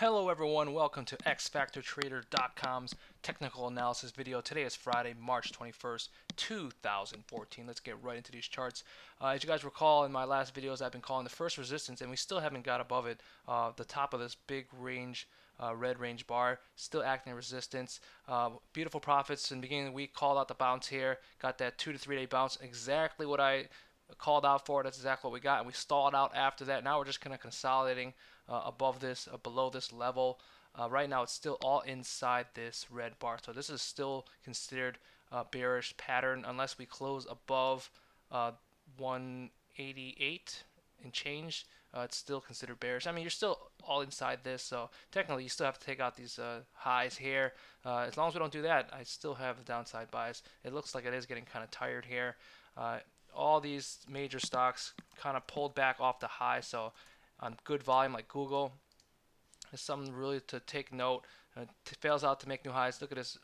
Hello everyone, welcome to XFactorTrader.com's technical analysis video. Today is Friday, March 21st, 2014. Let's get right into these charts. As you guys recall, in my last videos I've been calling the first resistance and we still haven't got above it. The top of this big range, red range bar, still acting resistance. Beautiful profits in the beginning of the week, called out the bounce here, got that 2 to 3 day bounce, exactly what I called out for. That's exactly what we got, and we stalled out after that. Now we're just kind of consolidating above this, below this level. Right now it's still all inside this red bar, so this is still considered a bearish pattern unless we close above 188 and change. It's still considered bearish. I mean, you're still all inside this, so technically you still have to take out these highs here. As long as we don't do that, I still have the downside bias. It looks like it is getting kind of tired here. All these major stocks kind of pulled back off the high, so on good volume like Google, it's something really to take note. Fails out to make new highs. Look at this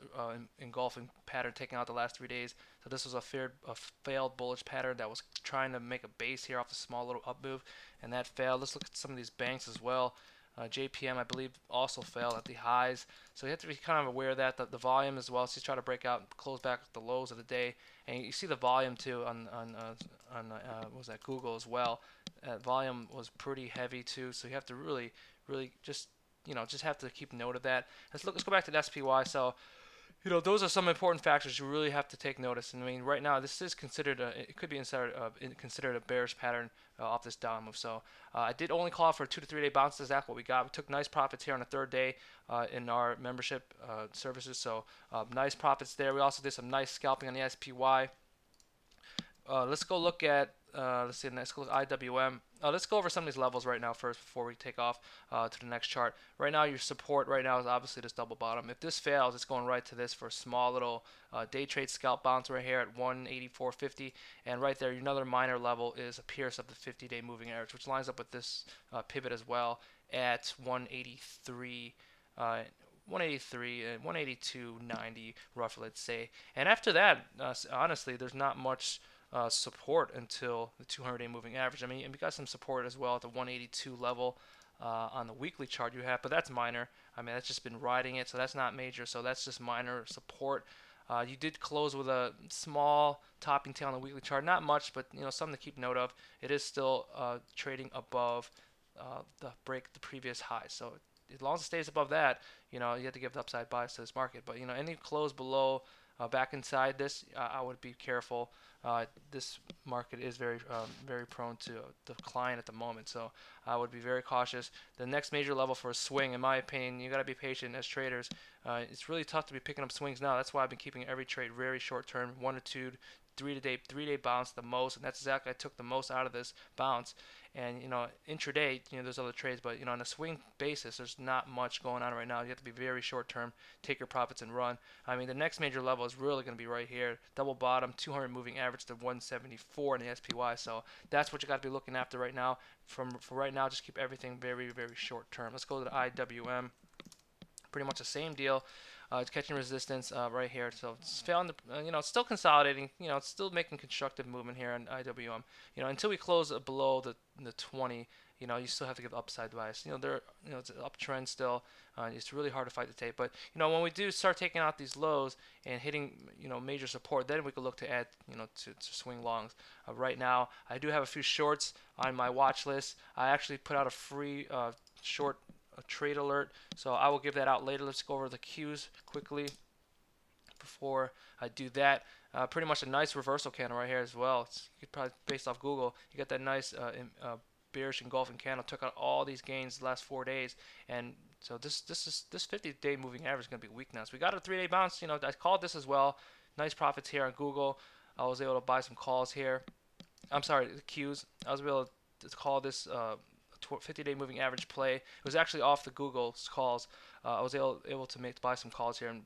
engulfing pattern taking out the last 3 days. So this was a failed bullish pattern that was trying to make a base here off the small little up move, and that failed. Let's look at some of these banks as well. JPM, I believe, also failed at the highs. So you have to be kind of aware of that. The volume as well. So you try to break out, close back the lows of the day, and you see the volume too on what was that, Google as well. Volume was pretty heavy too. So you have to really just just have to keep note of that. Let's go back to the SPY. So those are some important factors you really have to take notice. And I mean, right now, this is considered it could be considered a bearish pattern off this down move. So I did only call for a 2 to 3 day bounce. That's exactly what we got. We took nice profits here on the third day in our membership services. So nice profits there. We also did some nice scalping on the SPY. Let's go look at let's go at IWM. Let's go over some of these levels right now first before we take off to the next chart. Right now, your support right now is obviously this double bottom. If this fails, it's going right to this for a small little day trade scalp bounce right here at 184.50, and right there, another minor level is a pierce of the 50-day moving average, which lines up with this pivot as well at 183. 183 and 182.90 roughly, let's say. And after that, honestly, there's not much support until the 200-day moving average. I mean, and we got some support as well at the 182 level on the weekly chart you have, but that's minor. I mean, that's just been riding it, so that's not major. So that's just minor support. You did close with a small topping tail on the weekly chart, not much, but something to keep note of. It is still trading above the previous high. So as long as it stays above that, you have to give the upside bias to this market. But any close below, back inside this, I would be careful. This market is very prone to decline at the moment, so I would be very cautious. The next major level for a swing, in my opinion, you got to be patient as traders. It's really tough to be picking up swings now. That's why I've been keeping every trade very short term, 1 or 2, 3-day bounce the most, and that's exactly I took the most out of this bounce. And intraday, there's other trades, but on a swing basis, there's not much going on right now. You have to be very short term, take your profits and run. I mean, the next major level is really going to be right here, double bottom, 200 moving average to 174 in the SPY. So that's what you got to be looking after right now. For right now, just keep everything very short term. Let's go to the IWM. Pretty much the same deal. It's catching resistance right here, so it's failing. It's still consolidating. It's still making constructive movement here on IWM. Until we close below the 20. You still have to give upside bias. It's an uptrend still. It's really hard to fight the tape. But when we do start taking out these lows and hitting major support, then we could look to add to swing longs. Right now, I do have a few shorts on my watch list. I actually put out a free short trade alert, so I will give that out later. Let's go over the cues quickly before I do that. Pretty much a nice reversal candle right here as well. It's probably based off Google. You got that nice bearish engulfing candle, took out all these gains the last 4 days, and so this 50-day moving average is going to be weak now. So we got a 3-day bounce. I called this as well. Nice profits here on Google. I was able to buy some calls here. I'm sorry, the cues. I was able to call this 50-day moving average play. It was actually off the Google's calls. I was able to buy some calls here and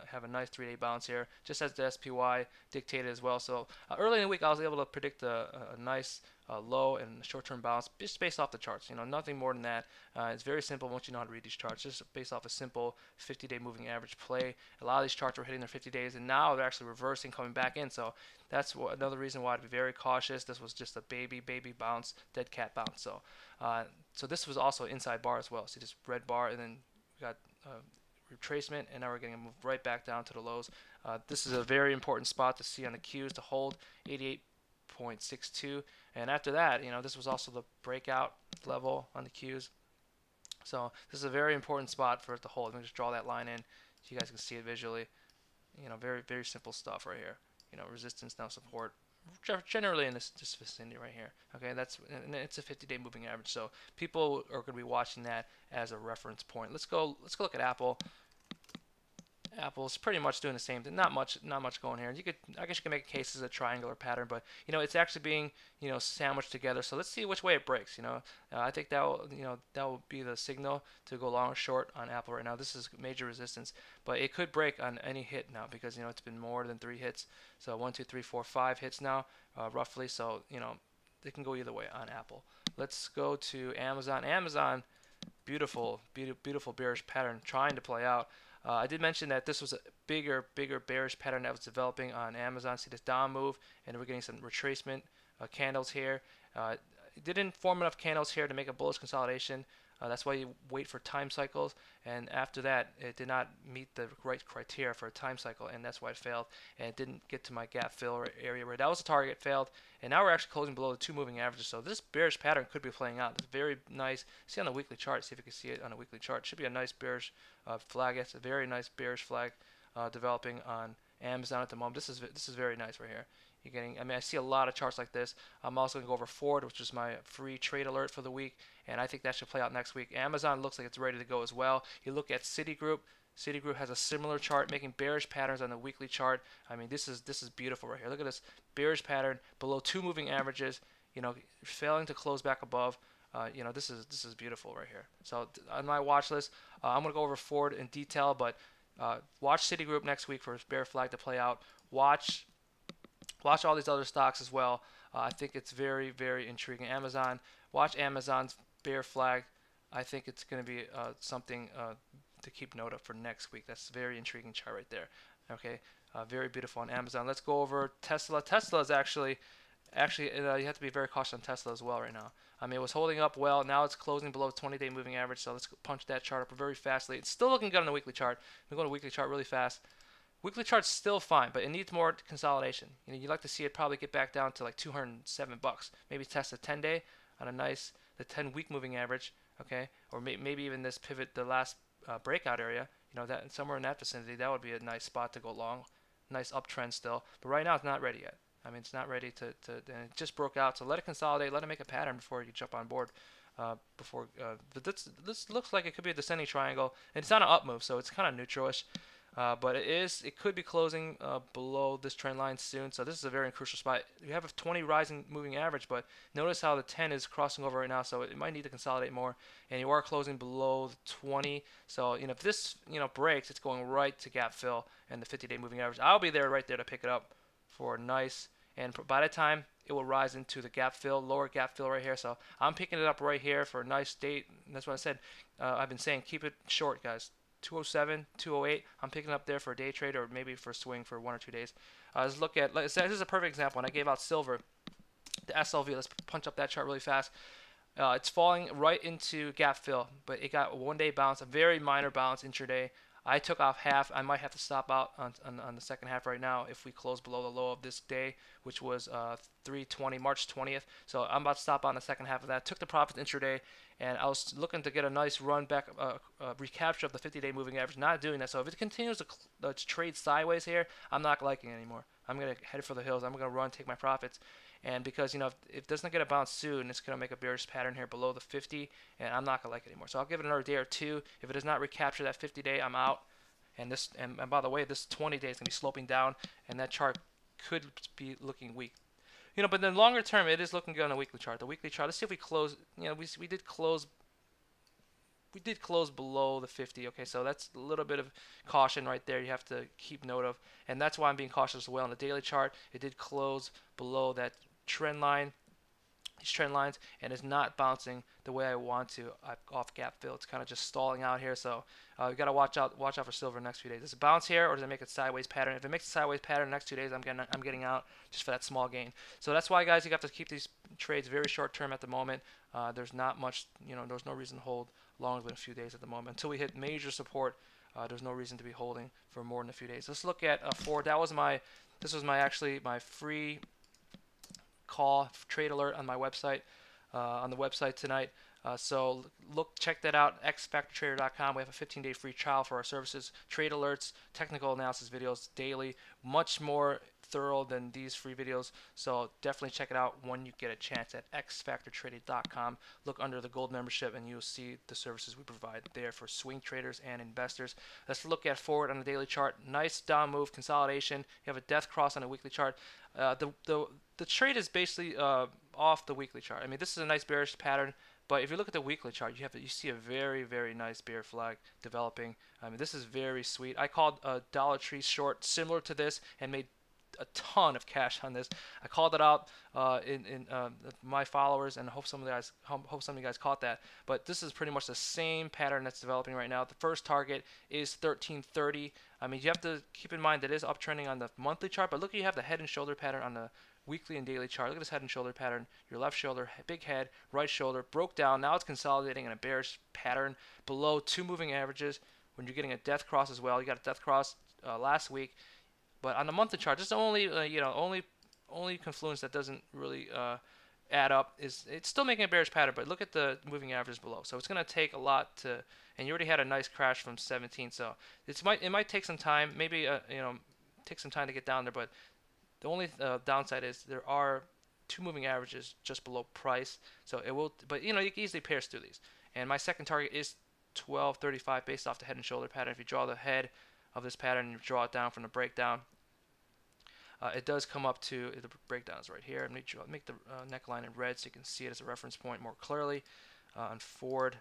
have a nice 3-day bounce here, just as the SPY dictated as well. So early in the week, I was able to predict a nice low and short-term bounce just based off the charts. Nothing more than that. It's very simple once you know how to read these charts, just based off a simple 50-day moving average play. A lot of these charts were hitting their 50 days, and now they're actually reversing, coming back in. So that's another reason why I'd be very cautious. This was just a baby bounce, dead cat bounce. So this was also inside bar as well. See this red bar, and then we got retracement, and now we're getting a move right back down to the lows. This is a very important spot to see on the Qs to hold 88.62, and after that, this was also the breakout level on the Qs. So this is a very important spot for it to hold. Let me just draw that line in so you guys can see it visually. Very simple stuff right here. Resistance, now support, generally in this vicinity right here. Okay, and it's a 50-day moving average, so people are going to be watching that as a reference point. Let's go look at Apple. Apple's pretty much doing the same thing. Not much going here. I guess you can make a case as a triangular pattern, but it's actually being sandwiched together. So let's see which way it breaks. I think that will be the signal to go long or short on Apple right now. This is major resistance, but it could break on any hit now because it's been more than 3 hits. So 1, 2, 3, 4, 5 hits now, roughly. So it can go either way on Apple. Let's go to Amazon. Amazon, beautiful bearish pattern trying to play out. I did mention that this was a bigger bearish pattern that was developing on Amazon. See this down move, and we're getting some retracement candles here. It didn't form enough candles here to make a bullish consolidation. That's why you wait for time cycles, and after that it did not meet the right criteria for a time cycle, and that's why it failed, and it didn't get to my gap fill area where that was the target. Failed, and now we're actually closing below the 2 moving averages, so this bearish pattern could be playing out. It's very nice. See on the weekly chart, see if you can see it on a weekly chart. It should be a nice bearish flag. It's a very nice bearish flag developing on Amazon at the moment. This is very nice right here. I see a lot of charts like this. I'm also going to go over Ford, which is my free trade alert for the week, and I think that should play out next week. Amazon looks like it's ready to go as well. You look at Citigroup. Citigroup has a similar chart, making bearish patterns on the weekly chart. This is beautiful right here. Look at this bearish pattern below 2 moving averages. Failing to close back above. This is beautiful right here. So on my watch list, I'm going to go over Ford in detail, but watch Citigroup next week for its bear flag to play out. Watch all these other stocks as well. I think it's very intriguing. Amazon, watch Amazon's bear flag. I think it's going to be something to keep note of for next week. That's a very intriguing chart right there. Okay, very beautiful on Amazon. Let's go over Tesla. Tesla is actually you have to be very cautious on Tesla as well right now. It was holding up well. Now it's closing below 20-day moving average. So let's punch that chart up very fastly. It's still looking good on the weekly chart. We go to weekly chart really fast. Weekly chart's still fine, but it needs more consolidation. You'd like to see it probably get back down to like $207. Maybe test a 10-day on the 10-week moving average, okay? Or maybe even this pivot, the last breakout area. That somewhere in that vicinity, that would be a nice spot to go long. Nice uptrend still, but right now it's not ready yet. It's not ready and it just broke out. So let it consolidate, let it make a pattern before you jump on board. But this looks like it could be a descending triangle, and it's on an up move, so it's kind of neutralish. But it could be closing below this trend line soon. So this is a very crucial spot. You have a 20 rising moving average, but notice how the 10 is crossing over right now. So it might need to consolidate more, and you are closing below the 20. So if this breaks, it's going right to gap fill and the 50-day moving average. I'll be there right there to pick it up for a nice. And by the time it will rise into the gap fill, lower gap fill right here. So I'm picking it up right here for a nice date. And that's what I said. I've been saying keep it short, guys. 207, 208. I'm picking up there for a day trade or maybe for a swing for 1 or 2 days. Let's look at, this is a perfect example. And I gave out silver, the SLV. Let's punch up that chart really fast. It's falling right into gap fill, but it got a 1-day bounce, a very minor bounce intraday. I took off half. I might have to stop out on the second half right now if we close below the low of this day, which was 320, March 20th. So I'm about to stop out on the second half of that. Took the profit intraday, and I was looking to get a nice run back, recapture of the 50-day moving average. Not doing that. So if it continues to trade sideways here, I'm not liking it anymore. I'm going to head for the hills. I'm going to run, take my profits. And because, if it doesn't get a bounce soon, it's going to make a bearish pattern here below the 50, and I'm not going to like it anymore. So I'll give it another day or two. If it does not recapture that 50-day, I'm out. And by the way, this 20-day is going to be sloping down, and that chart could be looking weak. But then longer term, it is looking good on the weekly chart. The weekly chart, let's see if we close. We did close we did close below the 50. Okay, so that's a little bit of caution right there. You have to keep note of, and that's why I'm being cautious as well. On the daily chart, it did close below that trend line, these trend lines, and is not bouncing the way I want to off gap fill. It's kind of just stalling out here, so we got to watch out for silver next few days. Does it bounce here or does it make a sideways pattern? If it makes a sideways pattern next 2 days, I'm getting out just for that small gain. So that's why, guys, you have to keep these trades very short term at the moment. There's not much, there's no reason to hold longer than a few days at the moment until we hit major support. There's no reason to be holding for more than a few days. Let's look at Ford. This was my free call trade alert on my website, on the website tonight. So check that out, xfactortrader.com. We have a 15-day free trial for our services, trade alerts, technical analysis videos daily, much more thorough than these free videos. So definitely check it out when you get a chance at xfactortrader.com. Look under the gold membership and you'll see the services we provide there for swing traders and investors. Let's look at forward on the daily chart. Nice down move, consolidation. You have a death cross on a weekly chart. The trade is basically off the weekly chart. I mean, this is a nice bearish pattern, but if you look at the weekly chart, you see a very, very nice bear flag developing. I mean, this is very sweet. I called a Dollar Tree short similar to this and made a ton of cash on this. I called it out in my followers, and hope some of you guys caught that. But this is pretty much the same pattern that's developing right now. The first target is 1330. I mean, you have to keep in mind that it is uptrending on the monthly chart, but look, you have the head and shoulder pattern on the weekly and daily chart. Look at this head and shoulder pattern. Your left shoulder, big head, right shoulder, broke down. Now it's consolidating in a bearish pattern below 2 moving averages. When you're getting a death cross as well, you got a death cross last week. But on the monthly chart, this is the only confluence that doesn't really add up. It's still making a bearish pattern, but look at the moving averages below. So it's going to take a lot to, and you already had a nice crash from 17. So it might take some time, maybe take some time to get down there. But the only downside is there are 2 moving averages just below price. So it will, but you can easily pierce through these. And my second target is 1235 based off the head and shoulder pattern. If you draw the head of this pattern and you draw it down from the breakdown, it does come up to the breakdown is right here. Make the neckline in red so you can see it as a reference point more clearly. On Ford,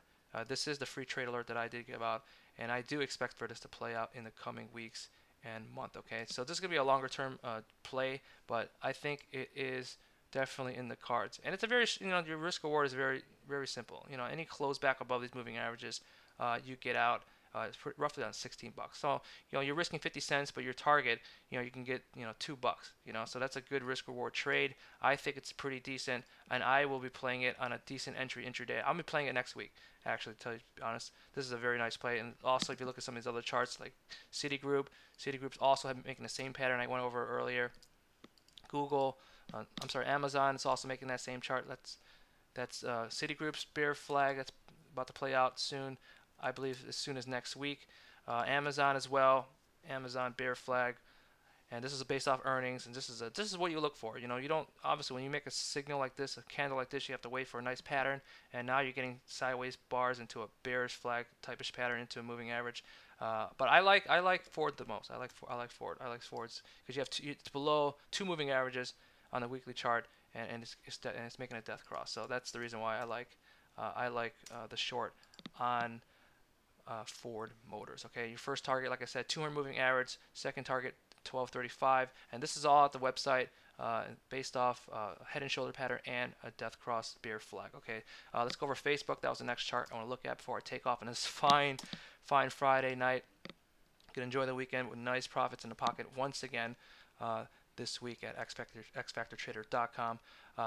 this is the free trade alert that I did give out, and I do expect for this to play out in the coming weeks and month. Okay, so this is gonna be a longer term play, but I think it is definitely in the cards, and it's a very your risk reward is very, very simple. Any close back above these moving averages, you get out. It's roughly on $16. So you're risking 50 cents, but your target, you can get $2. So that's a good risk reward trade. I think it's pretty decent, and I will be playing it on a decent entry intraday. I'll be playing it next week. Actually, to tell you to be honest, this is a very nice play. And also, if you look at some of these other charts like Citigroup's also making the same pattern I went over earlier. Amazon is also making that same chart. That's Citigroup's bear flag that's about to play out soon. I believe as soon as next week. Amazon as well. Amazon bear flag, and this is based off earnings. And this is what you look for. You don't obviously when you make a signal like this, a candle like this, you have to wait for a nice pattern. And now you're getting sideways bars into a bearish flag typish pattern into a moving average. But I like Ford the most. I like Ford. I like Fords because it's below 2 moving averages on the weekly chart, and it's making a death cross. So that's the reason why I like the short on Ford Motors. Okay, your first target, like I said, 200 moving average. Second target, 1235, and this is all at the website based off head and shoulder pattern and a death cross bear flag. Okay, let's go over Facebook. That was the next chart I want to look at before I take off on this fine Friday night. You can enjoy the weekend with nice profits in the pocket once again this week at xfactortrader.com.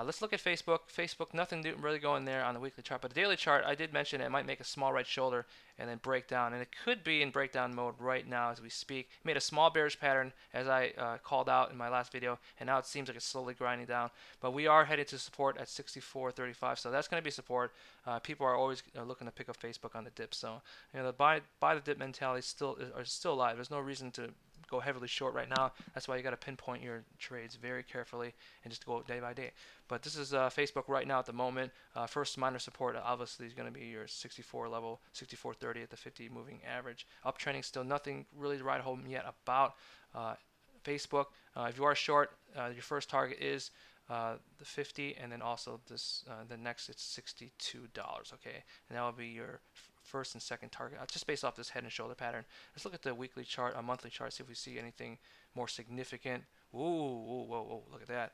Let's look at Facebook. Facebook, nothing really going there on the weekly chart, but the daily chart, I did mention it might make a small right shoulder and then break down, and it could be in breakdown mode right now as we speak. It made a small bearish pattern as I called out in my last video, and now it seems like it's slowly grinding down, but we are headed to support at 64.35, so that's going to be support. People are always looking to pick up Facebook on the dip, so the buy the dip mentality is still alive. There's no reason to go heavily short right now. That's why you got to pinpoint your trades very carefully and just go day by day. But this is Facebook right now at the moment. First minor support obviously is going to be your 64 level, 64.30 at the 50 moving average. Uptrending, still nothing really to ride home yet about Facebook. If you are short, your first target is the 50, and then also this the next it's $62. Okay, and that will be your first and second target, just based off this head and shoulder pattern. Let's look at the weekly chart, a monthly chart, see if we see anything more significant. Ooh, whoa, whoa, look at that.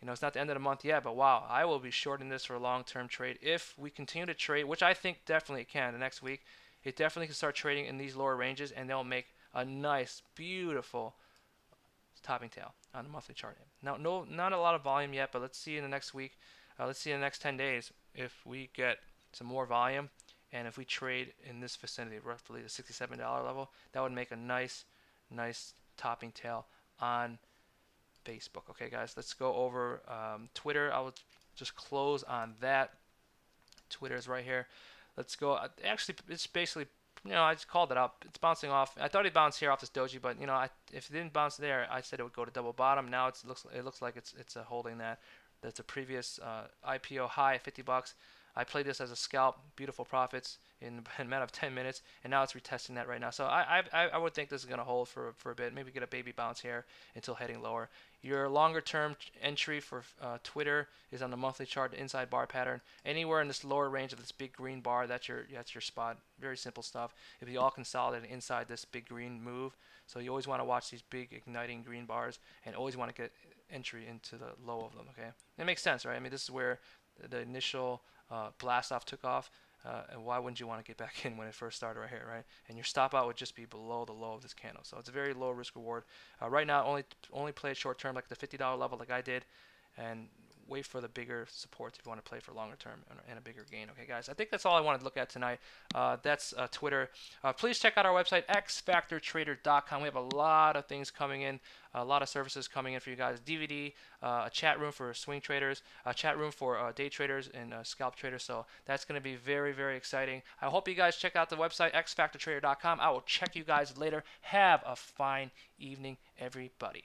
You know, it's not the end of the month yet, but wow, I will be shorting this for a long-term trade if we continue to trade, which I think definitely it can the next week. It definitely can start trading in these lower ranges, and they'll make a nice, beautiful topping tail on the monthly chart. Now, no, not a lot of volume yet, but let's see in the next week. Let's see in the next 10 days if we get some more volume, and if we trade in this vicinity, roughly the $67 level, that would make a nice, nice topping tail on Facebook. Okay, guys, let's go over Twitter. I will just close on that. Twitter is right here. Let's go. Actually, it's basically, you know, I just called it up. It's bouncing off. I thought it bounced here off this doji, but you know, if it didn't bounce there, I said it would go to double bottom. Now it looks like it's holding that. That's a previous IPO high at 50 bucks. I played this as a scalp, beautiful profits in a matter of 10 minutes, and now it's retesting that right now. So I would think this is going to hold for a bit, maybe get a baby bounce here until heading lower. Your longer term entry for Twitter is on the monthly chart, the inside bar pattern. Anywhere in this lower range of this big green bar, that's your spot. Very simple stuff. If you all consolidate inside this big green move, so you always want to watch these big igniting green bars and always want to get entry into the low of them. Okay, it makes sense, right? I mean, this is where the initial blast off took off, and why wouldn't you want to get back in when it first started right here, right? And your stop out would just be below the low of this candle, so it's a very low risk reward. Right now, only play it short term, like the $50 level, like I did, and wait for the bigger supports if you want to play for longer term and a bigger gain. Okay, guys, I think that's all I wanted to look at tonight. That's Twitter. Please check out our website, xfactortrader.com. We have a lot of things coming in, a lot of services coming in for you guys. DVD, a chat room for swing traders, a chat room for day traders and scalp traders. So that's going to be very, very exciting. I hope you guys check out the website, xfactortrader.com. I will check you guys later. Have a fine evening, everybody.